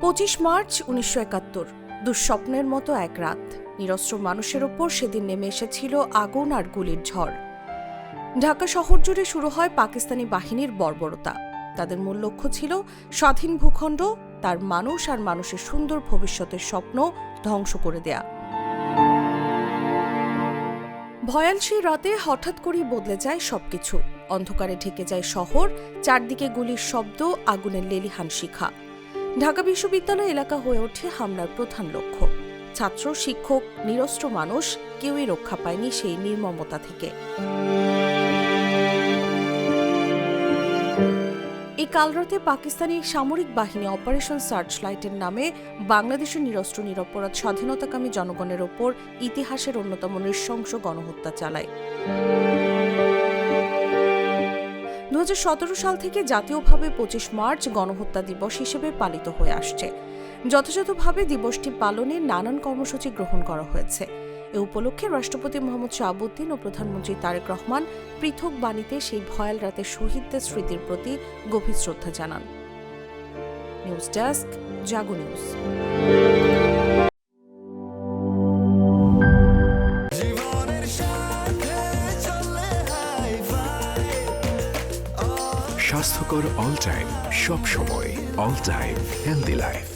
25 March 1971 দুঃস্বপ্নের মতো এক রাত। নিরস্ত্র মানুষের ওপর সেদিন নেমে এসেছিল আগুন আর গুলির ঝড়। ঢাকা শহর জুড়ে শুরু হয় পাকিস্তানি বাহিনীর বর্বরতা। তাদের মূল লক্ষ্য ছিল স্বাধীন ভূখণ্ড, তার মানুষ আর মানুষের সুন্দর ভবিষ্যতের স্বপ্ন ধ্বংস করে দেয়া। ভয়াল সেই রাতে হঠাৎ করেই বদলে যায় সবকিছু। অন্ধকারে ঢেকে যায় শহর, চারদিকে গুলির শব্দ, আগুনের লেলিহান শিখা। ঢাকা বিশ্ববিদ্যালয় এলাকা হয়ে ওঠে হামলার প্রধান লক্ষ্য। ছাত্র, শিক্ষক, নিরস্ত্র মানুষ কেউই রক্ষা পায়নি সেই নির্মমতা থেকে। এই কালরাতে পাকিস্তানি সামরিক বাহিনী অপারেশন সার্চলাইটের নামে বাংলাদেশের নিরস্ত্র নিরপরাধ স্বাধীনতাকামী জনগণের ওপর ইতিহাসের অন্যতম নৃশংস গণহত্যা চালায়। 2017 সাল থেকে জাতীয়ভাবে 25 মার্চ গণহত্যা দিবস হিসেবে পালিত হয়ে আসছে। যথাযথভাবে দিবসটি পালনে নানান কর্মসূচি গ্রহণ করা হয়েছে। এ উপলক্ষে রাষ্ট্রপতি মোহাম্মদ শাহাবুদ্দিন ও প্রধানমন্ত্রী তারেক রহমান পৃথক বাণীতে সেই ভয়াল রাতের শহীদদের স্মৃতির প্রতি গভীর শ্রদ্ধা জানান। নিউজ ডেস্ক, জাগো নিউজ। স্বাস্থ্যকর অল টাইম, সব সময় অল টাইম হেলদি লাইফ।